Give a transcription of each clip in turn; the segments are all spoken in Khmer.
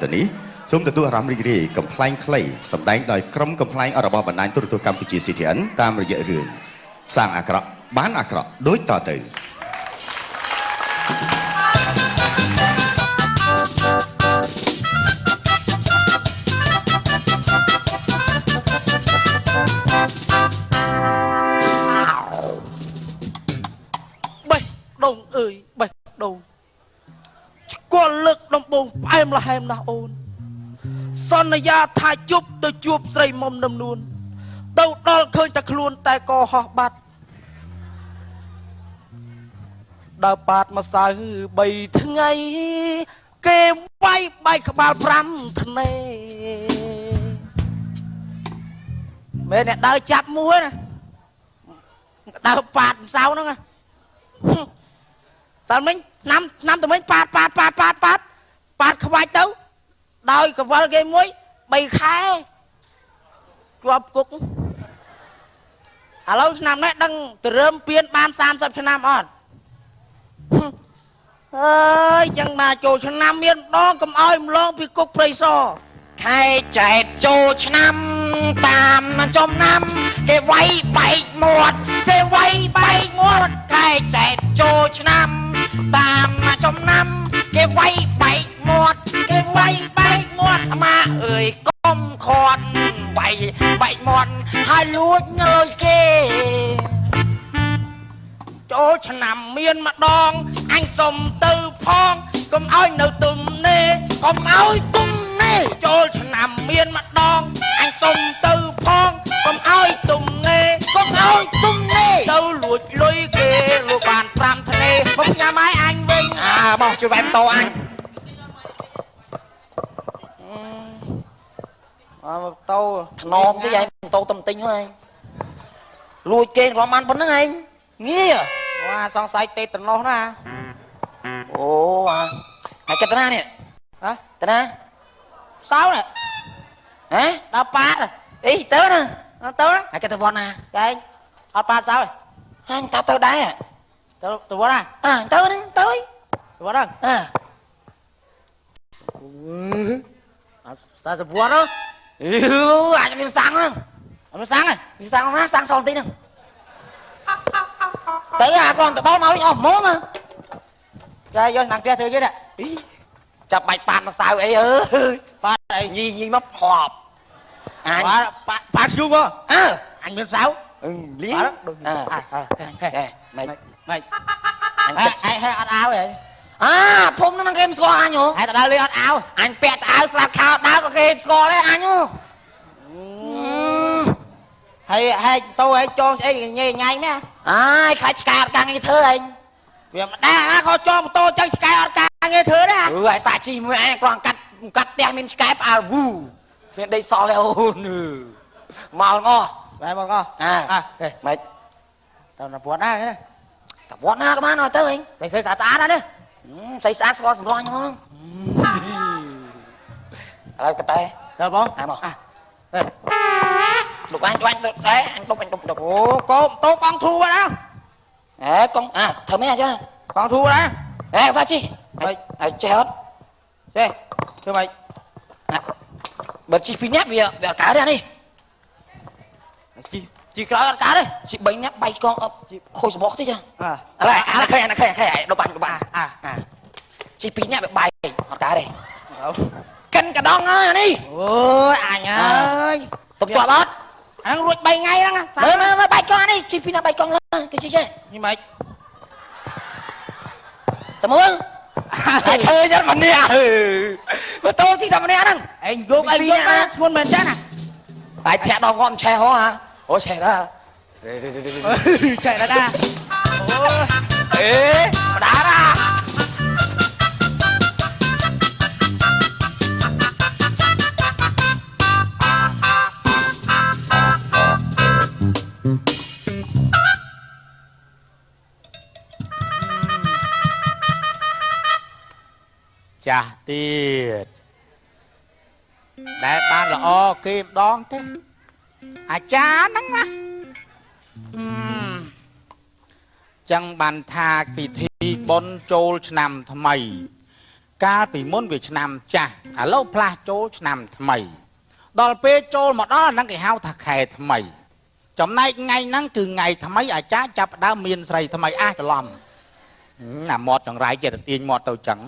ទៅនេះសូមទទួលអារម្មណ៍រីករាយកំ pl ែងខ្លីសម្ដែងដោយក្រុមកំ pl ែងរបស់បណ្ដាញទូរទស្សន៍កម្ពុជា CTN តាមរយៈរឿងសាងអាក្រក់បានអាក្រក់ដូចតទៅបេះដូងអើយបេះដូងគាត់លើកដំបងផ្អែមល្ហែមណាស់អូនសន្យាថាជប់ទៅជួបស្រីមុំដំនួនទៅដល់ឃើញតែខ្លួនតែក៏ហោះបាត់ដើរប៉ាតម្សៅ3ថ្ងៃគេវាយបែកក្បាល5ធ្នេមែនអ្នកដើរចាប់មួយណាដើរប៉ាតម្សៅហ្នឹងសាល់មិញឆ្នាំទៅមិញប៉ាតខ្វាច់ទៅដោយកវលគេមួយ3ខែជាប់គុកឥឡូវឆ្នាំនេះដឹងទៅរើមពៀនបាន30ឆ្នាំអត់អើយចឹងមកចូលឆ្នាំមានម្ដងកុំឲ្យម្លងពីគុកព្រៃសរខែចែកចូលឆ្នាំតាមចំណាំគេវាយបែកមាត់គេវាយបែកមាត់ខែចែកចូលឆ្នាំតាមចំណាំគេវាយបែកមាត់គេវាយបែកមាត់ម៉ាអើយកុំខាត់វាយបែកមាត់ហើយលួចលុយគេចូលឆ្នាំមានម្ដងអញសុំទៅផងកុំឲ្យនៅទុំនេកុំឲ្យទុំនេចូលឆ្នាំមានម្ដងអញសុំទៅផងកុំឲ្យទុំនេកុំឲ្យទុំនេទៅលួចលុយគេលួចបាន5ធ្នេមកញ៉ាំឲ្យអញវិញបោះជួយវ៉ែតោអញតោថ្នមតិចឯងតោតំទិញហ្នឹងឯងលួចគេរំបានប៉ុណ្្នឹងឯងងាយវ៉ាសង្ស័យទេតំណោះណាអូហើយកតណានេះហ៎តណាសៅនេះហ៎ដល់ប៉ាតអីទៅណាទៅហើយកតវត្តណាចែងអត់ប៉ាតសៅហាញទៅដែរទៅវត្តណាទៅហ្នឹងទៅវត្តហ្នឹងសាសវត្តហ្នឹងអញមានសាំងហ្នឹងអត់មានសាំងទេមានសាំងណាសាំងសល់តិចហ្នឹងទៅអាគាត់ទៅបោមកវិញអស់ហ្មងចាយកឆ្នាំផ្ទះធ្វើគេណាចាប់បាច់ប៉ានម្សៅអីអើយប៉ានអីញីមកផ្លប់អញប៉ានជូមកអញមានម្សៅលីដូចម៉េចហេអត់អោហ៎ភូមិហ្នឹងគេមិនស្គាល់អញហ៎ហេតដើរលេងអត់អោអញពាក់តអៅស្លាប់ខោដើរក៏គេស្គាល់ដែរអញហើយតោឲ្យចងស្អីញ៉ៃញ៉ៃមែនខ្លាចឆ្កែអត់ការងារធ្វើឯងវាមិនដែរណាក៏ចងម៉ូតូចឹងឆ្កែអត់ការងារធ្វើដែរឲ្យសាជីមួយឯងគ្រាន់កាត់ផ្ទះមានឆ្កែផ្អើលវូមានដីសល់ហើយអូនមកងអស់បែបមកងអស់ម៉េចទៅណាវត្តណាទៅវត្តណាក៏បានឲ្យទៅឯងស្អីស្អាតស្អាតណានេះស្អីស្អាតស្គាល់សម្រស់ហ្នឹងឥឡូវក៏តែទៅបងមកđục anh đục đấy anh đục ô cô tô con thu vào đó con thở mấy chưa con thu vào đó va chi che hết che cho mày bật chi phi nháp vì cá đây đi chi cá đây chị bánh nháp bay con khôi sổ bóc thế chưa lại khai đục bạn chi phi nháp bay cá đây cân cả đong á đi ôi anh ơi tập cho bớt ăn ruột bay ngay đó mới bay con đi chi phí nào bay con lên cái chi chứ như mày tao muốn thôi cho mình đi mà tôi chỉ tao nè anh vô muốn mình chết à ai thẹn đòn con xe hó hả ủa xe đó xe đó ra ê mà đá ra chà tiệt để ban là o kim đón thế cha nắng á chẳng bàn thà kỳ thi bôn trôi nằm thầm mày កាលពីមុនវាឆ្នាំចាស់ឥឡូវផ្លាស់ចូលឆ្នាំថ្មីដល់ពេលចូលមកដល់អាហ្នឹងគេហៅថាខែថ្មីចំណែកថ្ងៃហ្នឹងគឺថ្ងៃថ្មីអាចារ្យចាប់ដើមមានស្រីថ្មីអះច្រឡំណាមាត់ចង្រៃចេះតែទាញមាត់ទៅចឹង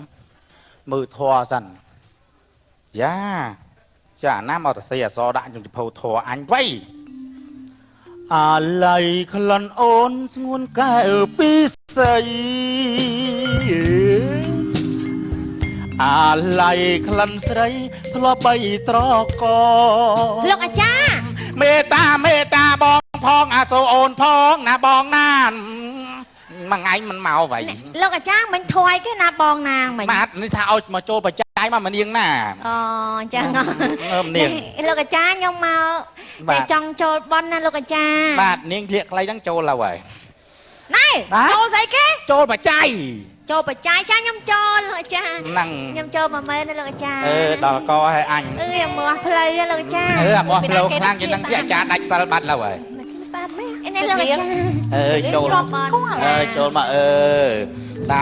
មើលធွာសិនយ៉ាចាណាមកតសីអសដាក់ខ្ញុំទៅភៅធွာអញវៃអាឡ័យក្លិនអូនស្ងួនកែវពីស្រីអាឡ័យក្លិនស្រីធ្លាប់បីត្រកលោកអាចារ្យមេតាបងផងអាសូអូនផងណាបងណាមួយថ្ងៃមិនមកវៃលោកអាចារ្យមិញធွာយគេណាបងណាមិញបាទនេះថាឲ្យមកចូលបច្ច័យមកម្នាងណាអូអញ្ចឹងនាងលោកអាចារ្យខ្ញុំមកតែចង់ចូលបន់ណាលោកអាចារ្យបាទនាងធ្លាក់ខ្លីហ្នឹងចូលហើយណែចូលស្អីគេចូលបច្ច័យចូលបច្ច័យចាខ្ញុំចូលលោកអាចារ្យហ្នឹងខ្ញុំចូល10000ណាលោកអាចារ្យដល់កឲ្យអញអាមាស់ផ្លូវលោកអាចារ្យអាមាស់ផ្លូវខ្លាំងជាងហ្នឹងអាចារ្យដាច់សិលបាត់ហើយនេះលោកអាចារ្យចូលចូលមកសា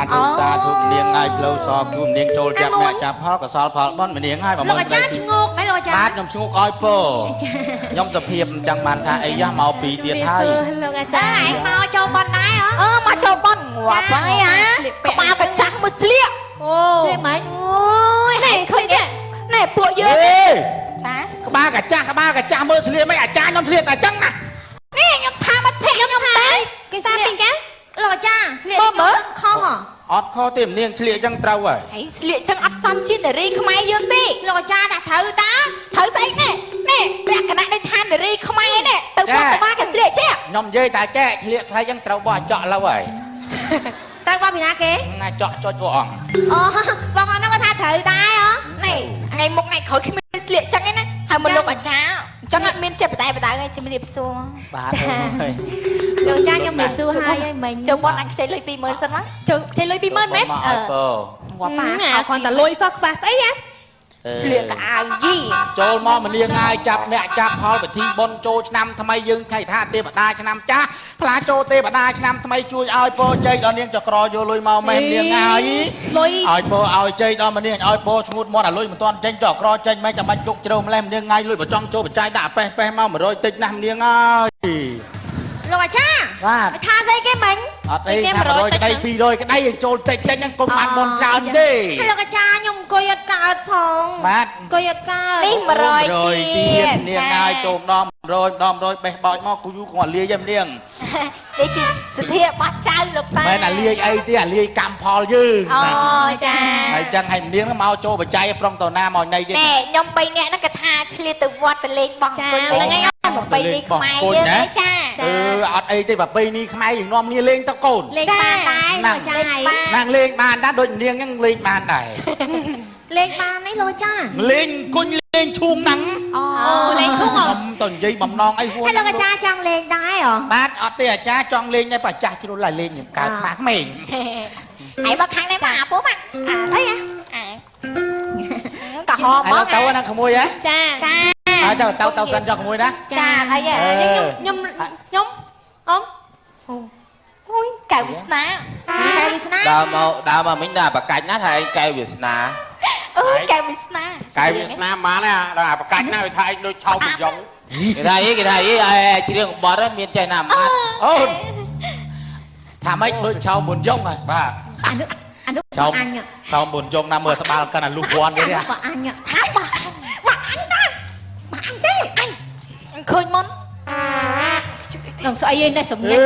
ធុនាងឲ្យផ្លូវសពជួមនាងចូលចាប់អ្នកចាប់ផលកសលផលបន់នាងឲ្យលោកអាចារ្យឈ្ងោកមែនលោកអាចារ្យបាទខ្ញុំឈ្ងោកឲ្យពខ្ញុំទៅភាពអញ្ចឹងបានថាអីយ៉ាមកពីទៀតហើយលោកអាចារ្យឯងមកចូលបន់ដែរមកចូលបន់ងាប់ហើយហ៎ក្បាលកញ្ចាស់មួយស្លៀកស្លៀកមិនអូយនេះឃើញទេណែពួកយើងចាក្បាលកញ្ចាស់មើលស្លៀកមិនអាចារ្យខ្ញុំស្លៀកតែអញ្ចឹងណានេះខ្ញុំថាមិនភ័យខ្ញុំតែគេស្លៀកកាលោកអាចារ្យស្លៀកមើលខុសអត់ខុសទេនាងស្លៀកអញ្ចឹងត្រូវហើយហើយស្លៀកអញ្ចឹងអត់សមជានារីខ្មែរយើងទេលោកអាចារ្យថាត្រូវតាត្រូវស្អីនេះពាក់កណ្ដាលនៃឋាននារីខ្មែរនេះទៅវត្តបានគេស្លៀកចេះខ្ញុំនិយាយតែចែកស្លៀកខ្លីអញ្ចឹងត្រូវបោះចក់ឡូវហើយត្រូវបោះពីណាគេណាចក់ចុចព្រះអង្គអូបងអនហ្នឹងក៏ថាត្រូវដែរនេះថ្ងៃមុខថ្ងៃក្រោយគ្មានស្លៀកអញ្ចឹងឯណាហើយមកលោកអាចារ្យអញ្ចឹងអត់មានចិត្តបដៅឲ្យជំរាបសួរបាទលោកចាខ្ញុំជំរាបសួរហើយមិញចូលមកអញខ្ចីលុយ20000សិនមកចូលខ្ចីលុយ20000មែនងាប់ប៉ាគាត់តែលុយហ្វឹកខ្វះស្អីហ៎ស្លៀកកៅអាវយីចូលមកម្នាងហើយចាប់អ្នកចាប់ផលពិធីបុណ្យចូលឆ្នាំថ្មីយើងខៃថាទេវតាឆ្នាំចាស់ផ្លាចូលទេវតាឆ្នាំថ្មីជួយឲ្យពរជ័យដល់នាងចក្រយកលុយមកមែននាងហើយលុយឲ្យពរឲ្យជ័យដល់ម្នាងឲ្យពរឈ្ងួតមាត់ឲ្យលុយមិនទាន់ចេញចក្រចេញមិនចាំបាច់ជុកជ្រៅម្លេះម្នាងថ្ងៃលុយបើចង់ចូលបច្ច័យដាក់ប៉េះមក100តិចណាស់ម្នាងហើយលោកអាចារ្យបាទថាស្អីគេមិញអត់អីថា100ក្តី200ក្តីចូលតិចហ្នឹងកុំបានបនច្រើនទេហើយលោកអាចារ្យខ្ញុំអង្គុយអត់កើតផងបាទអង្គុយអត់កើតនេះ100ទៀតនាងហើយចូលម្ដង100បេះបោចមកគូយូគាត់លាយឯនាងនេះជាសធាបတ်ចៅលោកតាមែនអាលាយអីទេអាលាយកម្មផលយើងអូចាហើយចឹងឲ្យនាងមកចូលបច្ច័យប្រុងតណាមកណៃទៀតណែខ្ញុំ3នាក់ហ្នឹងក៏ថាឆ្លៀតទៅវត្តទៅលេងបោះអង្គុយលេងហ្នឹងប្រពៃណីខ្មែរយើងទេចាអត់អីទេប្រពៃណីខ្មែរយើងនាំគ្នាលេងទៅកូនលេងបានដែរលោកចាណាងលេងបានដែរដូចនាងហ្នឹងលេងបានដែរលេងបាននេះលោកចាលេងគុញលេងឈូងហ្នឹងអូលេងឈូងខ្ញុំទៅនិយាយបំណងអីហួនហើយលោកអាចារ្យចង់លេងដែរបាទអត់ទេអាចារ្យចង់លេងតែប្រចាស់ជ្រុលឡើងលេងខ្ញុំកើតខ្មាស់ក្មេងឯងមកខាងនេះមកអាពូមកអីកាហមមកទៅណាក្មួយហ៎ចាហើយទៅសិនចុះក្មួយណាចាអីខ្ញុំអូអូយកែវវាសនាដើមមកមិញដល់ប្រកាច់ណាថាឯងកែវវាសនាអូយកែវវាសនាបានណាដល់ប្រកាច់ណាវាថាឯងដូចឆោបយ៉ងគេថាអីជ្រៀងបត់មានចេះណាម៉ាត់អូថាម៉េចដូចឆោមុនយ៉ងហ៎បាទអានោះឆោមុនយ៉ងណាមើលត្បាល់កាន់អាលុះវ័នវិញបាទអញថាបាទអញទេអញឃើញមុននឹងស្អីឯនេះសម្ងាត់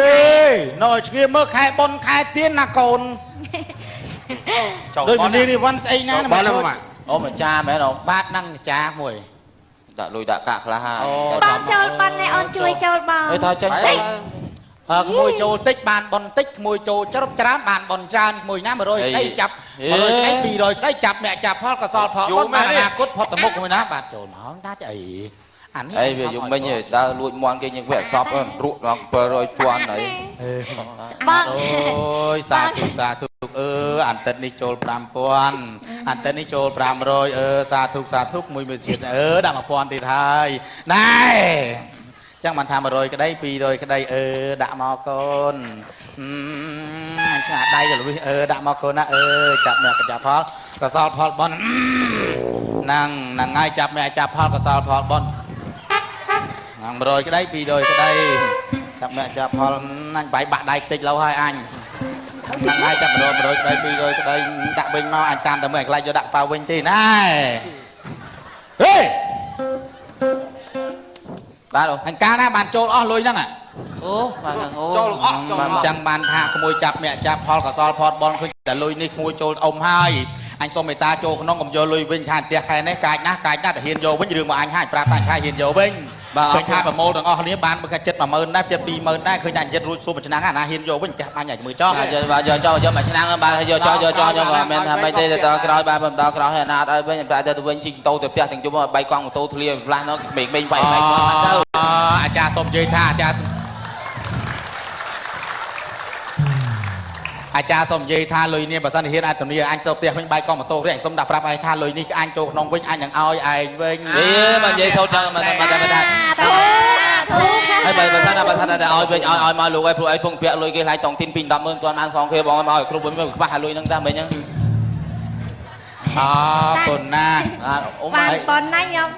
នៅឆ្ងៀមមើលខែបុនខែទៀនណាកូនដូចនេះនេះវ៉ាន់ស្អីណាបងអូម្ចាស់មែនអូបាទនឹងម្ចាស់មួយដាក់លុយដាក់កាក់ខ្លះហើយបងចូលប៉ុននេះអូនជួយចូលបងអើថាចាញ់ក្មួយចូលតិចបានប៉ុនតិចក្មួយចូលច្រប់ច្រើនបានប៉ុនច្រើនក្មួយណា100ក្តីចាប់100ក្តី200ក្តីចាប់អ្នកចាប់ផលកសលផលប៉ុនបានអនាគតផុតទៅមុខមួយណាបាទចូលមកតាអីអីវាយំមិញដើរលួចមន់គេញឹកវាអត់សពរក់ដល់700ស្វាន់អីបងអូយសាធុអានតិតនេះចូល5000អានតិតនេះចូល500សាធុមួយមួយជាតិដាក់1000ទៀតហើយណែចឹងបានថា100ក្តី200ក្តីដាក់មកកូន ឆ្ងាដៃទៅលុយដាក់មកកូនណាចាប់អ្នកចាប់ផលកសលផលបនហ្នឹងហើយចាប់អ្នកចាប់ផលកសលផលបនហ្នឹង100ក្តី200ក្តីចាប់អ្នកចាប់ផលណាញ់បាយបាក់ដៃតិចលោហើយអញហ្នឹងហើយចាប់100ក្តី200ក្តីដាក់វិញមកអញតាមតែមើលខ្លាចយកដាក់ប៉ៅវិញទេណាហេបាទអញកាលណាបានចូលអស់លុយហ្នឹងអូបាទហ្នឹងអូចូលអស់ចូលអញ្ចឹងបានថាក្មួយចាប់អ្នកចាប់ផលកសលផលបនឃើញតែលុយនេះក្មួយចូលអ៊ំហើយអញសុំមេត្តាចូលក្នុងកុំយកលុយវិញខាងផ្ទះខែនេះកាចណាស់តែហ៊ានយកវិញរឿងមកអញហើយប្រាប់តែខែហ៊ានយកវិញឃើញថាប្រមូលទាំងអស់គ្នាបានបើចិត្ត10000ដែរចិត្ត20000ដែរឃើញតែចិត្តរួចសួរមួយឆ្នាំណាហ៊ានយកវិញផ្ទះបាញ់ឲ្យមើលចោលយកចោលយកមួយឆ្នាំបានយកចោលខ្ញុំមិនមែនថាមិនទេតក្រោយបានបន្តក្រោយហើយណាអត់ឲ្យវិញតែទៅវិញជីកម៉ូតូទៅផ្ទះទាំងជុំបែកកង់ម៉ូតូធ្លាផ្លាស់នោះមេឃបែកគាត់ទៅអាចារ្យសុំនិយាយថាអាចារ្យសុំនិយាយថាលុយនេះបើសិនហ៊ានអាចទំនីអញទៅផ្ទះវិញបែកកង់ម៉ូតូវិញអញសុំដាក់ប្រាប់ឲ្យថាលុយនេះអញចូលក្នុងវិញអញនឹងឲ្យឯងវិញមកនិយាយសូត្រចឹងមកតែហើយបើសិនតែឲ្យវិញឲ្យមកលោកឯងព្រោះឯងពងពាក់លុយគេខ្លាចតង់ទីន2 100000ទាន់បានសងគេបងឲ្យមកឲ្យគ្រប់វិញមើលខ្វះឲ្យលុយហ្នឹងតែមិញហ្នឹងប៉ុណ្ណាអ៊ំហើយប៉ុណ្ណាខ្ញុំ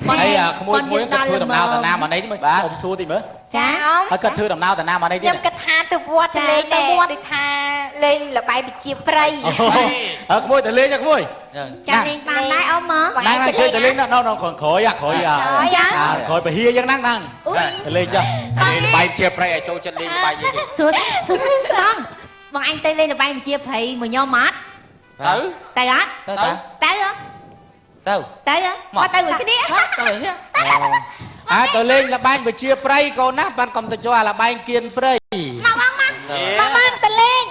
ហើយក្មួយគាត់ធ្វើដំណើរតាណាមកនេះមើលអ៊ំសួរតិចមើលចាអ៊ំហើយគាត់ធ្វើដំណើរតាណាមកនេះខ្ញុំគិតថាទៅវត្តលេងទៅវត្តដូចថាលេងលបាយប្រជាប្រិយក្មួយទៅលេងក្មួយចាលេងបានដែរអ៊ំមកណាជួយទៅលេងនៅក្រោយចាក្រោយពហិយ៉ាងហ្នឹងទៅលេងចុះលេងលបាយប្រជាប្រិយឲ្យចូលចិត្តលេងលបាយយីសួរស្រង់បងអញទៅលេងលបាយប្រជាប្រិយមួយខ្ញុំអត់ទៅអត់ទៅមកទៅមួយគ្នាទៅលេងលបែងប្រជាប្រិយកូនណាបានកុំទៅចូលអាលបែងគៀនព្រៃមកទៅលេង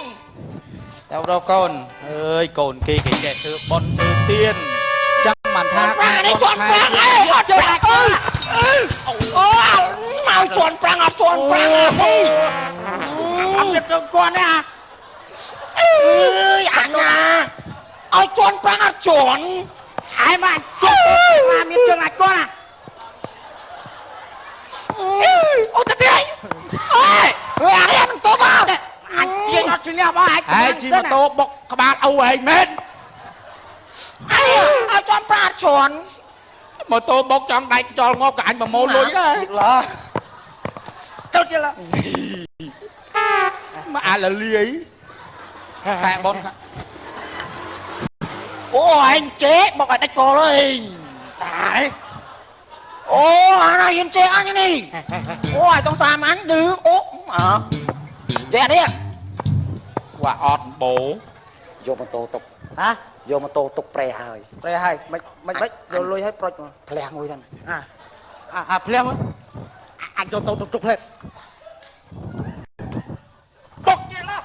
ទៅរកកូនអើយកូនគេចេះធ្វើបុណ្យធ្វើទានចឹងមិនថានេះជន់ប្រាំងអត់ចូលអូមកជន់ប្រាំងអត់ជន់ប្រាំងអត់ទៅគាត់ណាអើយអញណាឲ្យជន់ប្រាំងអត់ជន់ហើយមកជន់ប្រាំងមានជើងអាចគាត់ណាអូទៅទៀតអើយអានេះមិនតបអញទៀងអត់ជំនះបងហើយជិះម៉ូតូបុកក្បាលអូឯងមែនអើឲ្យជន់ប្រាំងជន់ម៉ូតូបុកចង់ដៃខ្យល់ងាប់ក៏អញប្រមូលលុយដែរទៅទៀតឡើយមកអាលលាយតែបនអូអញចេបុកឲ្យដាច់កលអើយតាអូអាណាយិនចេអញនេះអូឲ្យต้องសាមអញឌឺអូចេនេះវ៉ាអត់បោយកម៉ូតូទុកយកម៉ូតូទុកប្រែហើយមិនយកលុយឲ្យប្រុចផ្លះមួយហ្នឹងផ្លះអញយកម៉ូតូទុកផ្លែទុកទៀតឡា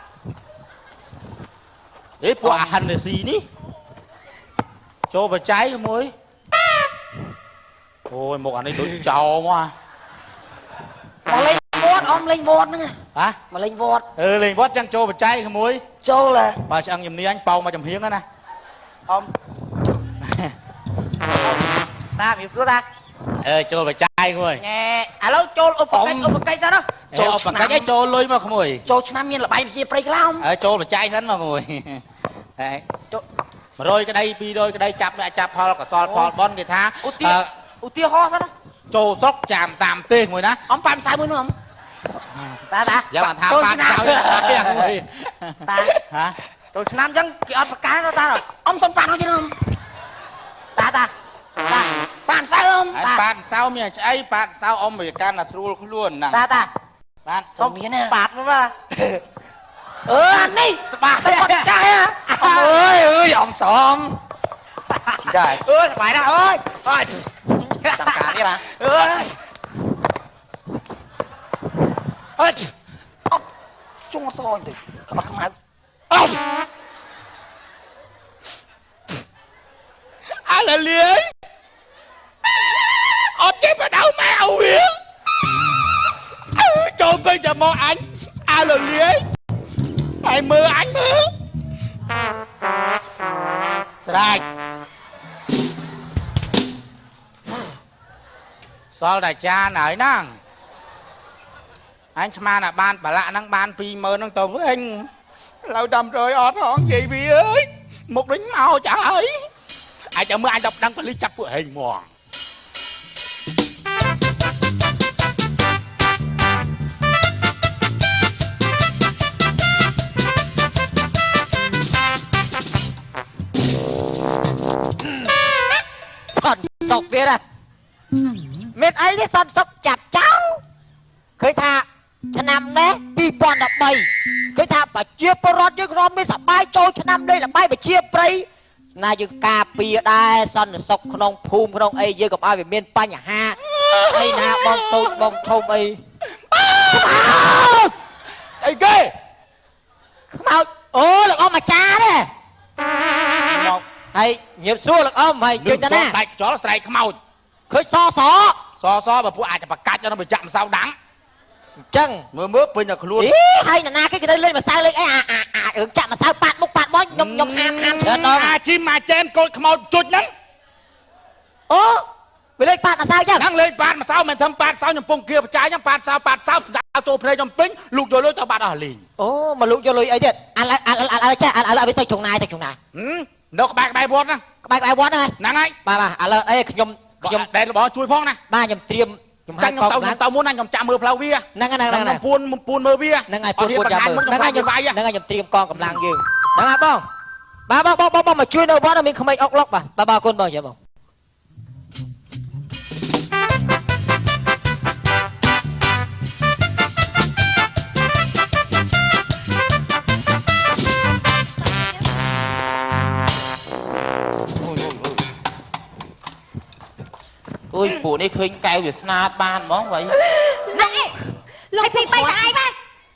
ពួកអាហានស៊ីនេះចូលបច្ច័យមួយអូយមកអានេះដូចចោលមកមកលេងវត្តអមលេងវត្តហ្នឹងមកលេងវត្តលេងវត្តចឹងចូលបច្ច័យក្មួយចូលបើឆ្អឹងជំនាញប៉ោមកចំហៀងណាអមតាវាស្រួលតាចូលបច្ច័យក្មួយណែឥឡូវចូលឧបកិច្ចសិនណាចូលឧបកិច្ចឲ្យចូលលុយមកក្មួយចូលឆ្នាំមានលបាយវិជាព្រៃក្លោមចូលបច្ច័យសិនមកក្មួយហើយចូល100ក្តី200ក្តីចាប់អ្នកចាប់ផលកសលផលបនគេថាឧទាហរណ៍សិនណាចូលស្រុកចាំតាមទេមួយណាអំប៉ាំសៅមួយនោះអំតាយ៉ាងថាប៉ាំសៅទៀតមួយតាចូលឆ្នាំអញ្ចឹងគេអត់ប្រកាសតាអំសុំប៉ាំនោះទៀតតាប៉ាំសៅអំប៉ាំសៅមានឆ្អីប៉ាំសៅអំវាកាន់តែស្រួលខ្លួនណាតាបាទសុំមានប៉ាត់នោះអានេះស្បាទៅអត់ចាស់អើយអំសំចាស្បាយណាស់អើយតាមការនេះណាអើយជុំសយទៅក្បត់ខ្មៅអាលលាយអត់ចេះបដៅម៉ែអើវាចូលទៅចាំមកអញអាលលាយហើយមើលអញមើលស្រេចសល់តែចានហើយហ្នឹងអញស្មានតែបានប្រឡាក់ហ្នឹងបាន20000ហ្នឹងទៅវិញ lâu đầm rồi ọt hòn gì bị ơi một đỉnh màu chả ấy ai chẳng mưa ai đọc đăng clip chặt của hình mòn sọt sọc kia nè miền ấy cái sọt sọc chặt cháuเคยថាឆ្នាំនេះ2013ឃើញថាប្រជាពលរដ្ឋយើងរំមានសបាយចូលឆ្នាំនេះល្បាយប្រជាប្រិយណាយើងការពារដែរសន្តិសុខក្នុងភូមិក្នុងអីយើងកុំឲ្យវាមានបញ្ហាអីណាបងតូចបងធំអីអីគេខ្មោចអូលោកអ៊ំអាចារ្យទេមកហើយញៀមសួរលោកអ៊ំហើយជួយតាណាដាច់ខ្យល់ស្រែកខ្មោចឃើញសបើពួកអាចប្រកាច់ដល់បញ្ចាក់ម្សៅដាំងអញ្ចឹងមើលពេញតែខ្លួនហើយណាគេទៅលេងម្សៅលេងអីរឿងចាក់ម្សៅប៉ាត់មុខប៉ាត់មកខ្ញុំហាមច្រើនដងអាជីមកចែនកូនខ្មោចជុចហ្នឹងអូវាលេងប៉ាត់ម្សៅចឹងហ្នឹងលេងប៉ាត់ម្សៅមិនធ្វើប៉ាត់ម្សៅខ្ញុំពងគៀបចាយហ្នឹងប៉ាត់ម្សៅចូលព្រៃខ្ញុំពេញលូកយកលុយទៅបាត់អស់លេងអូមកលូកយកលុយអីទៀតឥឡូវចាឥឡូវវាទៅចុងណានៅក្បែរវត្តហ្នឹងក្បែរវត្តហ្នឹងហើយបាទឥឡូវអីខ្ញុំដែលរបស់ជួយផងណាបាទខ្ញុំត្រៀមខ្ញុំហៅកងទៅមុនណាខ្ញុំចាំមើលផ្លូវវាហ្នឹងពួនមើលវាហ្នឹងហើយពួនចាំមើលហ្នឹងហើយខ្ញុំត្រៀមកងកម្លាំងយើងហ្នឹងហើយបងបងមកជួយនៅវត្តមានក្មេងអុកឡុកបាទអរគុណបងចាបងអូយពួកនេះឃើញកែវវាស្នាតបានហ្មងvậyណែលោកពី3តែឯងបាទ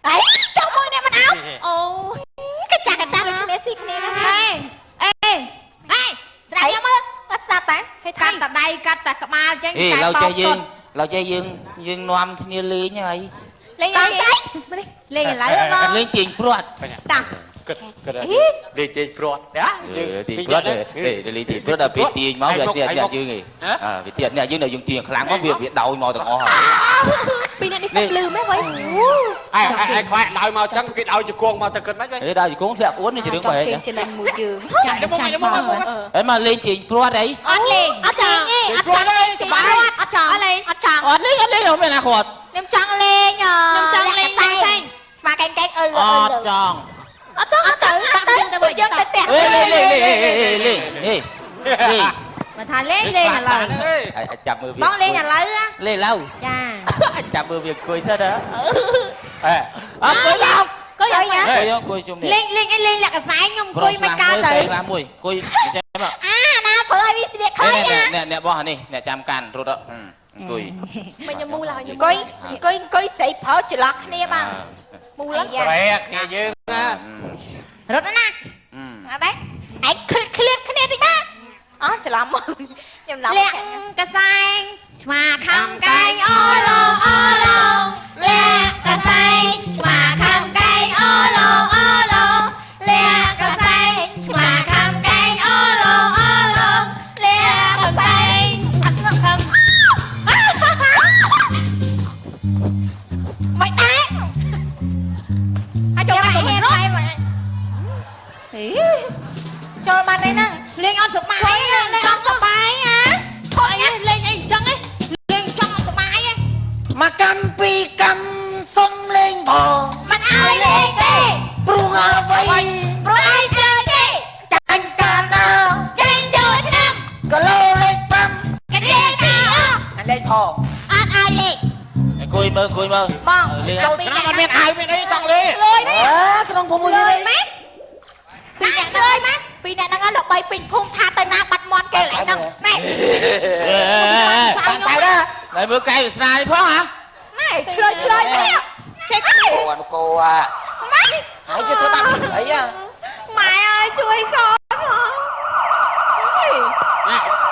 អីចុះមួយនេះមិនអោអូកាចាដូចគ្នាស៊ីគ្នាណាហេស្ដាប់យកមើលអត់ស្ដាប់តែកាត់តដៃកាត់តែក្បាលចេញតែបោកសុតเราចេះយើងនាំគ្នាលេងហើយលេងអីលេងឥឡូវបងលេងទាញព្រាត់តាគិតលេងទាញព្រាត់ណាទាញព្រាត់លេងទាញព្រាត់ដល់ពេលទាញមកវាទៀតយើងឯងវាទៀតអ្នកយើងនៅយើងទាញខ្លាំងមកវាដោយមកទាំងអស់ហើយពីអ្នកនេះលឺមែនវ៉ៃឯខ្វាក់ដោយមកចឹងគេដោយជង្គង់មកទៅគិតមិនវិញដោយជង្គង់ធ្លាក់អួននេះរឿងបែបហ្នឹងចេញមួយយើងចាំហើយមកលេងទាញព្រាត់អីអត់លេងអត់លេងទេអត់ចង់លេងសប្បាយអត់ចង់លេងអត់ចង់អត់លេងមានណាគាត់ខ្ញុំចង់លេងខ្ញុំចង់លេងតែស្មាកែងអត់ចង់អត់ទៅយើងទៅយើងទៅតាក់លេងមកថាលេងឥឡូវចាប់មើលវាបងលេងឥឡូវលេងឥឡូវចាចាប់មើលវាអង្គុយសិនហ៎អង្គុយឡើងអង្គុយយ៉ាងអង្គុយជុំនេះលេងលក្ខសែងខ្ញុំអង្គុយមិនកើតទៅខ្លះមួយអង្គុយចេះមកណាធ្វើឲ្យវាស្លៀកខ្លីណាអ្នកបោះនេះអ្នកចាំកាន់រត់អង្គុយមិនញមូលហើយអង្គុយស្រីប្រើច្រឡោះគ្នាបាទមូលស្រែកគ្នាយើងណារត់ណាអត់ដែរឯងឃ្លៀតគ្នាតិចណាច្រឡំមកខ្ញុំឡំលាក់កសែងឆ្មាខំកែងអូឡូលាក់កសែងឆ្មាខំកែងអូឡូលាក់កសែងឆ្មាខំកែងអូឡូលាក់កសែងអត់ខំមិនដែរអាចចូលមកមិនរត់ចូលបានឯហ្នឹងលេងអត់សុបាយចង់សុបាយហ៎ធំណាស់លេងអីចឹងឯងលេងចង់អត់សុបាយឯងមកកម្មពីកម្មសុំលេងផងមិនឲ្យលេងទេព្រោះអ្វីព្រោះឯងchơiទេចាញ់កាលណាចេញចូលឆ្នាំគីឡូលេខ5ការៀនទីលេខផងអត់ឲ្យលេងអង្គុយមើលបងចូលឆ្នាំអត់មានអាយមានអីចង់លេងលុយមែនក្នុងភូមិមួយលេងមែនពីអ្នកជួយមែនពីអ្នកហ្នឹងដល់3ពេញភូមិថាទៅណាបាត់មន់គេឡើងហ្នឹងណែបាត់ទៅហើយមើលកែវាស្នានេះផងហ៎ណែឆ្លើយនេះចេះគ្នាអូនគោម៉ែហើយជួយធ្វើបាបអីម៉ែអើយជួយកូនផង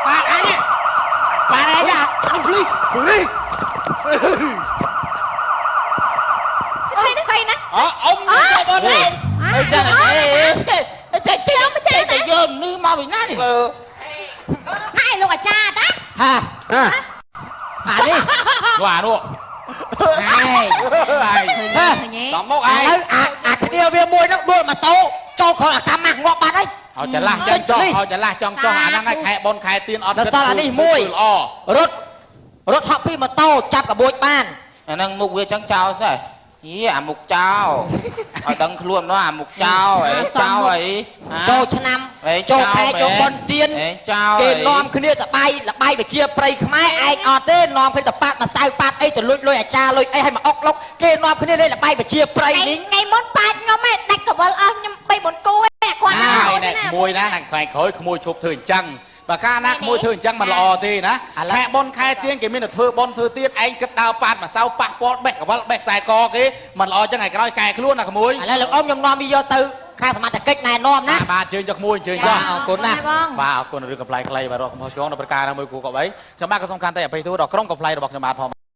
ប៉ាអីនេះប៉ាអីណាព្លីណាអ៊ំមកបងនេះអីចឹងចេះតែយើងនេះមកពីណានេះណែលោកអាចារ្យតាហាអានេះវ៉ានោះ តំមកឯង អាគ្នាវាមួយហ្នឹងដួលម៉ូតូចូលខលអាកម្មងាប់បាត់ហើយ ឲ្យច្រឡះចឹងចុះឲ្យច្រឡះចង់ចុះអាហ្នឹងឲ្យខែបុនខែទៀនអត់ ដល់សល់អានេះមួយ ល្អ រត់ហក់ពីម៉ូតូចាប់កបួចបាន អាហ្នឹងមុខវាចឹងចោលស្អីយីអាមុខចោលឲ្យដឹងខ្លួននោះអាមុខចោលអីចោលអី ចូលឆ្នាំចូលខែចូលបុណ្យទាន ចោល គេនាំគ្នាសបាយលបាយវិជាប្រៃខ្មែរឯងអត់ទេនាំគ្នាទៅប៉ាត់ម្សៅប៉ាត់អីទៅលួចអាចារ្យលុយអីឲ្យមកអុកលុកគេនាំគ្នាលេងលបាយវិជាប្រៃនេះ ថ្ងៃមុនប៉ាច់ខ្ញុំឯងដាច់កវលអស់ខ្ញុំ3 4គូឯងគាត់ណា មួយណាខាងក្រោយក្មួយឈប់ធ្វើអញ្ចឹងបើកាលណាក្មួយធ្វើអញ្ចឹងមិនល្អទេណាខែបុនខែទៀនគេមានតែធ្វើបុនធ្វើទៀតឯងគិតដើរប៉ាត់ម្សៅប៉ះពាល់បេះកវលបេះខ្សែកគេមិនល្អអញ្ចឹងឯក្រោយកែខ្លួនណាក្មួយ ឥឡូវលោកអ៊ំខ្ញុំនាំវាយកទៅខាងសមត្ថកិច្ចណែនាំណា បាទជើញចុះក្មួយជើញចុះ អរគុណណា បាទអរគុណរឿងកំ pl ខ្លីបាទរកកំហុសឆ្គងដល់ប្រការណាមួយគូកបីខ្ញុំបាទក៏សំខាន់តែអភ័យទោសដល់ក្រុមកំ pl របស់ខ្ញុំបាទផង